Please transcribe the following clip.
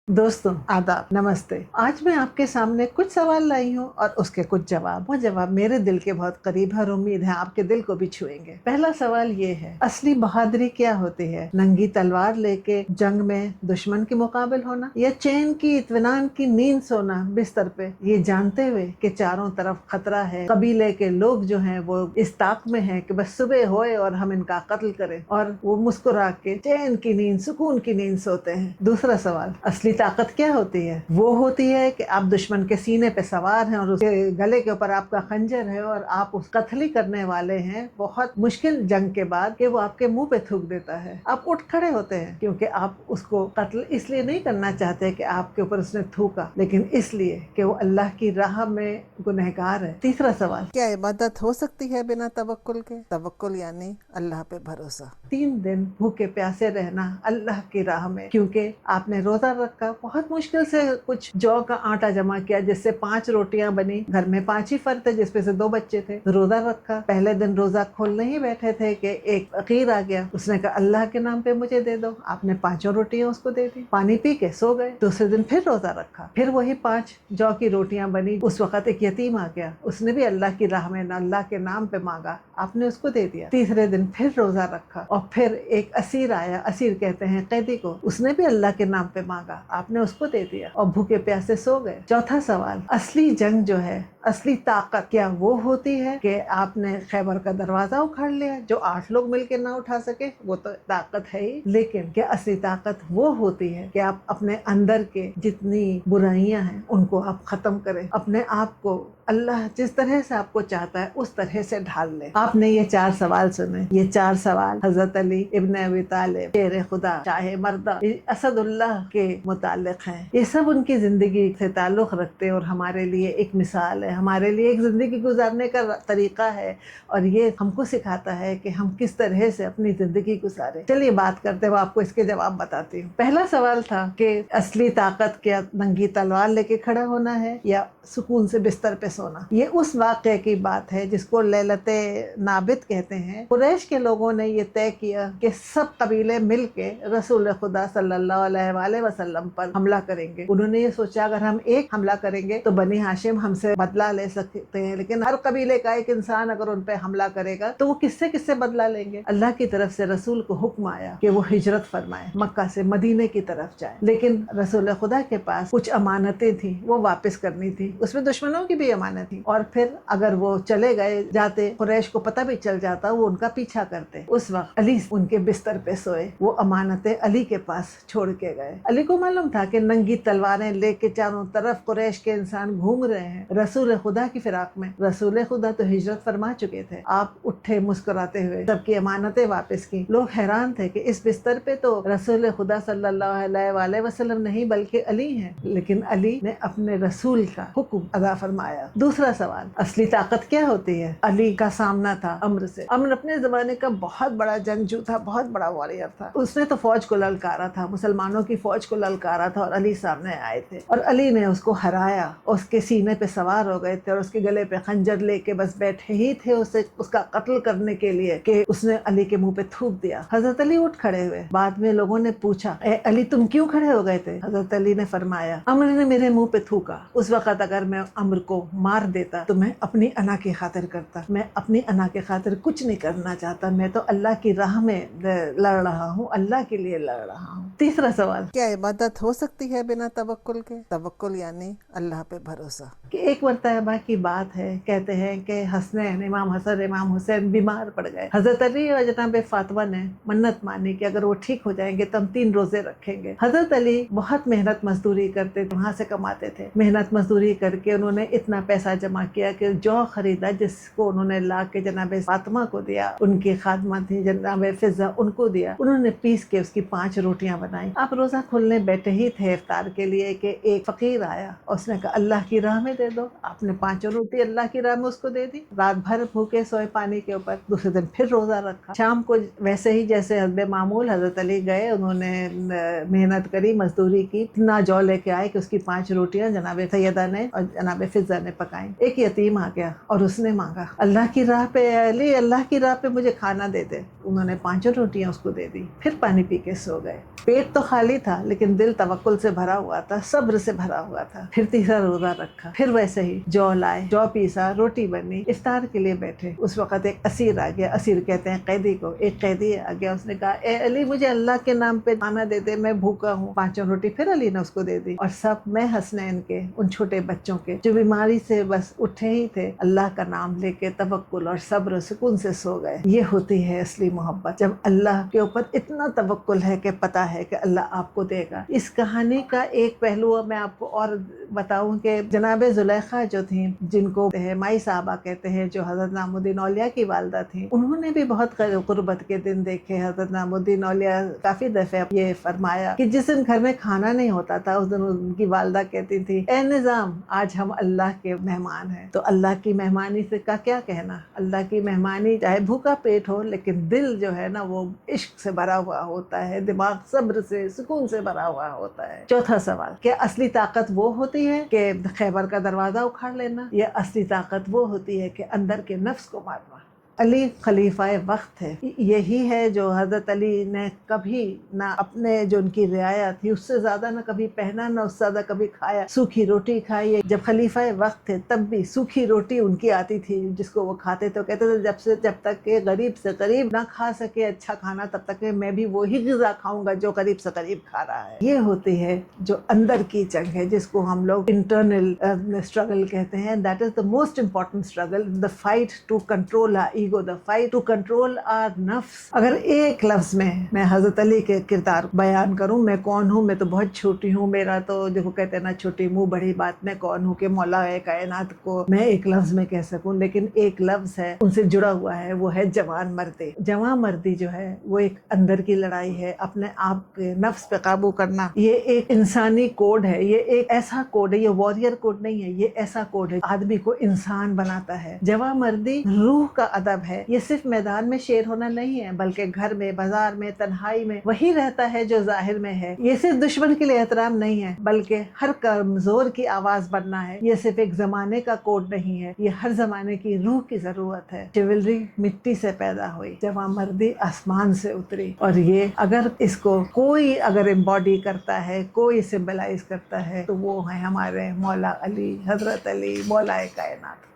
दोस्तों आदाब, नमस्ते। आज मैं आपके सामने कुछ सवाल लाई हूँ और उसके कुछ जवाब। वो जवाब मेरे दिल के बहुत करीब है और उम्मीद है आपके दिल को भी छुएंगे। पहला सवाल ये है, असली बहादुरी क्या होती है? नंगी तलवार लेके जंग में दुश्मन के मुकाबिल होना, या चैन की इत्मीनान की नींद सोना बिस्तर पे, ये जानते हुए कि चारों तरफ खतरा है, कबीले के लोग जो हैं वो इस ताक में हैं कि बस सुबह होए और हम इनका कत्ल करें, और वो मुस्कुरा के चैन की नींद, सुकून की नींद सोते हैं। दूसरा सवाल, असली ताकत क्या होती है? वो होती है कि आप दुश्मन के सीने पे सवार हैं और उसके गले के ऊपर आपका खंजर है और आप उस कत्ल करने वाले हैं बहुत मुश्किल जंग के बाद कि वो आपके मुंह पे थूक देता है। आप उठ खड़े होते हैं क्योंकि आप उसको कत्ल इसलिए नहीं करना चाहते कि आपके ऊपर उसने थूका, लेकिन इसलिए कि वो अल्लाह की राह में गुनहगार है। तीसरा सवाल, क्या इबादत हो सकती है बिना तवक्कुल के? तवक्कुल यानी अल्लाह पे भरोसा। 3 दिन भूखे प्यासे रहना अल्लाह की राह में, क्योंकि आपने रोजा रखा, बहुत मुश्किल से कुछ जौ का आटा जमा किया जिससे 5 रोटियां बनी, घर में 5 ही फर्द थे जिसमें से 2 बच्चे थे। रोजा रखा, पहले दिन रोजा खोलने ही बैठे थे कि एक फकीर आ गया, उसने कहा अल्लाह के नाम पे मुझे दे दो। आपने 5 रोटियां उसको दे दी, पानी पी के सो गए। दूसरे दिन फिर रोजा रखा, फिर वही 5 जौ की रोटियां बनी। उस वक्त एक यतीम आ गया, उसने भी अल्लाह की राह में अल्लाह के नाम पे मांगा, आपने उसको दे दिया। तीसरे दिन फिर रोजा रखा और फिर एक असीर आया, असीर कहते हैं कैदी को, उसने भी अल्लाह के नाम पे मांगा, आपने उसको दे दिया और भूखे प्यासे सो गए। चौथा सवाल, असली जंग जो है, असली ताकत क्या वो होती है कि आपने खैबर का दरवाजा उखाड़ लिया जो 8 लोग मिलकर ना उठा सके? वो तो ताकत है ही, लेकिन क्या असली ताकत वो होती है कि आप अपने अंदर के जितनी बुराइयां हैं उनको आप खत्म करें, अपने आप को अल्लाह जिस तरह से आपको चाहता है उस तरह से ढाल ले। आपने ये 4 सवाल सुने, ये 4 सवाल हजरत अली इब्न अबी तालिब, शेर खुदा, शाह मर्दा, असदुल्लाह के मुताल्लिक हैं। ये सब उनकी जिंदगी से ताल्लुक रखते हैं और हमारे लिए एक मिसाल है, हमारे लिए एक जिंदगी गुजारने का तरीका है, और ये हमको सिखाता है कि हम किस तरह से अपनी जिंदगी गुजारें। चलिए बात करते हैं, आपको इसके जवाब बताती हूँ। पहला सवाल था कि असली ताकत क्या नंगी तलवार लेके खड़ा होना है या सुकून से बिस्तर पे सोना? ये उस वाक़े की बात है जिसको लैलते नाबित कहते हैं। कुरैश के लोगों ने ये तय किया कि सब कबीले मिलके रसूल खुदा सल्लल्लाहु अलैहि वसल्लम पर हमला करेंगे। उन्होंने ये सोचा अगर हम एक हमला करेंगे तो बनी हाशिम हमसे बदला ले सकते हैं, लेकिन हर कबीले का एक इंसान अगर उन पे हमला करेगा तो वो किससे किससे बदला लेंगे? अल्लाह की तरफ से रसूल को हुक्म आया कि वो हिजरत फरमाए, मक्का से मदीने की तरफ जाए, लेकिन रसूल खुदा के पास कुछ अमानतें थी वो वापस करनी थी, उसमें दुश्मनों की भी अमानत थी, और फिर अगर वो चले गए जाते, कुरैश को पता भी चल जाता, वो उनका पीछा करते। उस वक्त अली उनके बिस्तर पे सोए, वो अमानतें अली के पास छोड़ के गए। अली को मालूम था कि नंगी तलवारें लेके चारों तरफ कुरैश के इंसान घूम रहे हैं रसूल खुदा की फिराक में। रसूल खुदा तो हिजरत फरमा चुके थे। आप उठे मुस्कुराते हुए, सबकी अमानतें वापस की। लोग हैरान थे कि इस बिस्तर पे तो रसूल खुदा सल्लल्लाहु अलैहि वसल्लम नहीं बल्कि अली हैं, लेकिन अली ने अपने रसूल का हुक्म अदा फरमाया। दूसरा सवाल, असली ताकत क्या होती है? अली का सामना था अम्र से। अम्र अपने जमाने का बहुत बड़ा जंगजू था, बहुत बड़ा वॉरियर था। उसने तो फौज को ललकारा था, मुसलमानों की फौज को ललकारा था, और अली सामने आए थे और अली ने उसको हराया, उसके सीने पे सवार हो गए थे और उसके गले पे खंजर लेके बस बैठे ही थे उसे उसका कत्ल करने के लिए कि उसने अली के मुंह पे थूक दिया। हजरत अली उठ खड़े हुए। बाद में लोगों ने पूछा, ए अली तुम क्यों खड़े हो गए थे? हजरत अली ने फरमाया, अम्र ने मेरे मुंह पे थूका, उस वक्त अगर मैं अम्र को मार देता तो मैं अपनी अना की खातिर करता, मैं अपनी अना के खातिर कुछ नहीं करना चाहता, मैं तो अल्लाह की राह में लड़ रहा हूँ, अल्लाह के लिए लड़ रहा हूँ। तीसरा सवाल, क्या इबादत हो सकती है बिना तवक्कुल के? तवक्कुल यानी अल्लाह पे भरोसा। कि एक मरतबा की बात है, कहते हैं कि हसनैन, इमाम हसन इमाम हुसैन बीमार पड़ गए। हजरत अली और जनाब फातिमा ने मन्नत मानी कि अगर वो ठीक हो जाएंगे तो हम 3 रोजे रखेंगे। हजरत अली बहुत मेहनत मजदूरी करते थे, वहाँ से कमाते थे। मेहनत मजदूरी करके उन्होंने इतना पैसा जमा किया कि जौ खरीदा जिसको उन्होंने ला के जनाब फातिमा को दिया, उनकी खादमा थी जनाब फिजा, उनको दिया। उन्होंने पीस के उसकी 5 रोटियां बनाई। आप रोजा खोलने बैठे ही थे इफ्तार के लिए कि एक फकीर आया, उसने कहा अल्लाह की राह में दे दो। आपने 5 रोटी अल्लाह की राह में उसको दे दी। रात भर भूखे सोए पानी के ऊपर। दूसरे दिन फिर रोजा रखा। शाम को वैसे ही जैसे हस्बे मामूल हजरत अली गए, उन्होंने मेहनत करी, मजदूरी की, इतना जौ लेके आए कि उसकी 5 रोटियां जनाब सैयदा ने और जनाब फिजा ने पकाई। एक यतीम आ गया और उसने मांगा, अल्लाह की राह पे अली, अल्लाह की राह पे मुझे खाना दे दे। उन्होंने 5 रोटियां उसको दे दी, फिर पानी पी के सो गए। पेट तो खाली था लेकिन दिल तवक्कुल से भरा हुआ था, सब्र से भरा हुआ था। फिर तीसरा रोजा रखा, फिर वैसे ही जौ लाए, जौ पीसा, रोटी बनी, इफ्तार के लिए बैठे। उस वक्त एक असीर आ गया, असीर कहते हैं कैदी को। एक कैदी आ गया, उसने कहा ए अली मुझे अल्लाह के नाम पे खाना दे दे, मैं भूखा हूँ। 5 रोटी फिर अली ने उसको दे दी। और सब मैं हसनैन के, उन छोटे बच्चों के जो बीमारी से बस उठे ही थे, अल्लाह का नाम लेके तवक्कुल और सब्र सुकून से सो गए। ये होती है असली मोहब्बत, जब अल्लाह के ऊपर इतना तवक्कुल है कि पता है कि अल्लाह आपको देगा। इस कहानी का एक पहलू मैं आपको और बताऊं कि जनाब जुलेखा जो थी, जिनको माई साहबा कहते हैं, जो हजरत नामुद्दीन औलिया की वालदा थी, उन्होंने भी बहुत कुर्बत के दिन देखे। हजरत नामुद्दीन औलिया काफी दफे ये फरमाया कि जिस दिन घर में खाना नहीं होता था, उस दिन उनकी वालदा कहती थी ए निजाम आज हम अल्लाह के मेहमान हैं। तो अल्लाह की मेहमानी से का क्या कहना, अल्लाह की मेहमानी चाहे भूखा पेट हो लेकिन दिल जो है ना वो इश्क से भरा हुआ होता है, दिमाग सब्र से सुकून से भरा हुआ होता है। चौथा सवाल, क्या असली ताकत वो होती है कि खैबर का दरवाजा उखाड़ लेना, या असली ताकत वो होती है कि अंदर के नफ्स को मारना? अली खलीफा वक्त है। यही है जो हज़रत अली ने कभी ना अपने जो उनकी रियाया थी उससे ज़्यादा ना कभी पहना, ना उससे ज़्यादा कभी खाया। सूखी रोटी खाई, जब खलीफा वक्त थे तब भी सूखी रोटी उनकी आती थी जिसको वो खाते थे। कहते थे जब तक के गरीब से गरीब ना खा सके अच्छा खाना, तब तक मैं भी वही ग़िज़ा खाऊंगा जो गरीब से गरीब खा रहा है। ये होती है जो अंदर की जंग है, जिसको हम लोग इंटरनल स्ट्रगल कहते हैं। That is the most important struggle, the fight to control ego, the fight to control our नफ्स। अगर एक लफ्ज में मैं हजरत अली के किरदार बयान करूं, मैं कौन हूं, मैं तो बहुत छोटी हूं, मेरा तो देखो कहते हैं ना छोटी मुंह बड़ी बात, मैं कौन हूं कि मौला कायनात को मैं एक लफ्ज में कह सकूं। लेकिन एक लफ्ज है उनसे जुड़ा हुआ है, वो है जवान मर्दी। जवान मर्दी जो है वो एक अंदर की लड़ाई है, अपने आप के नफ्स पे काबू करना। ये एक इंसानी कोड है, ये एक ऐसा कोड है, ये वॉरियर कोड नहीं है, ये ऐसा कोड है आदमी को इंसान बनाता है। जवान मर्दी रूह का अदब है। ये सिर्फ मैदान में शेर होना नहीं है, बल्कि घर में, बाजार में, तन्हाई में वही रहता है जो जाहिर में है। ये सिर्फ दुश्मन के लिए एहतराम नहीं है, बल्कि हर कमजोर की आवाज बनना है। ये सिर्फ एक जमाने का कोड नहीं है, ये हर जमाने की रूह की जरूरत है। चिवलरी मिट्टी से पैदा हुई, जवां मर्दी आसमान से उतरी। और ये अगर इसको कोई अगर एम्बॉडी करता है, कोई सिंबलाइज करता है, तो वो है हमारे मौला अली, हजरत अली, मौला कायनात।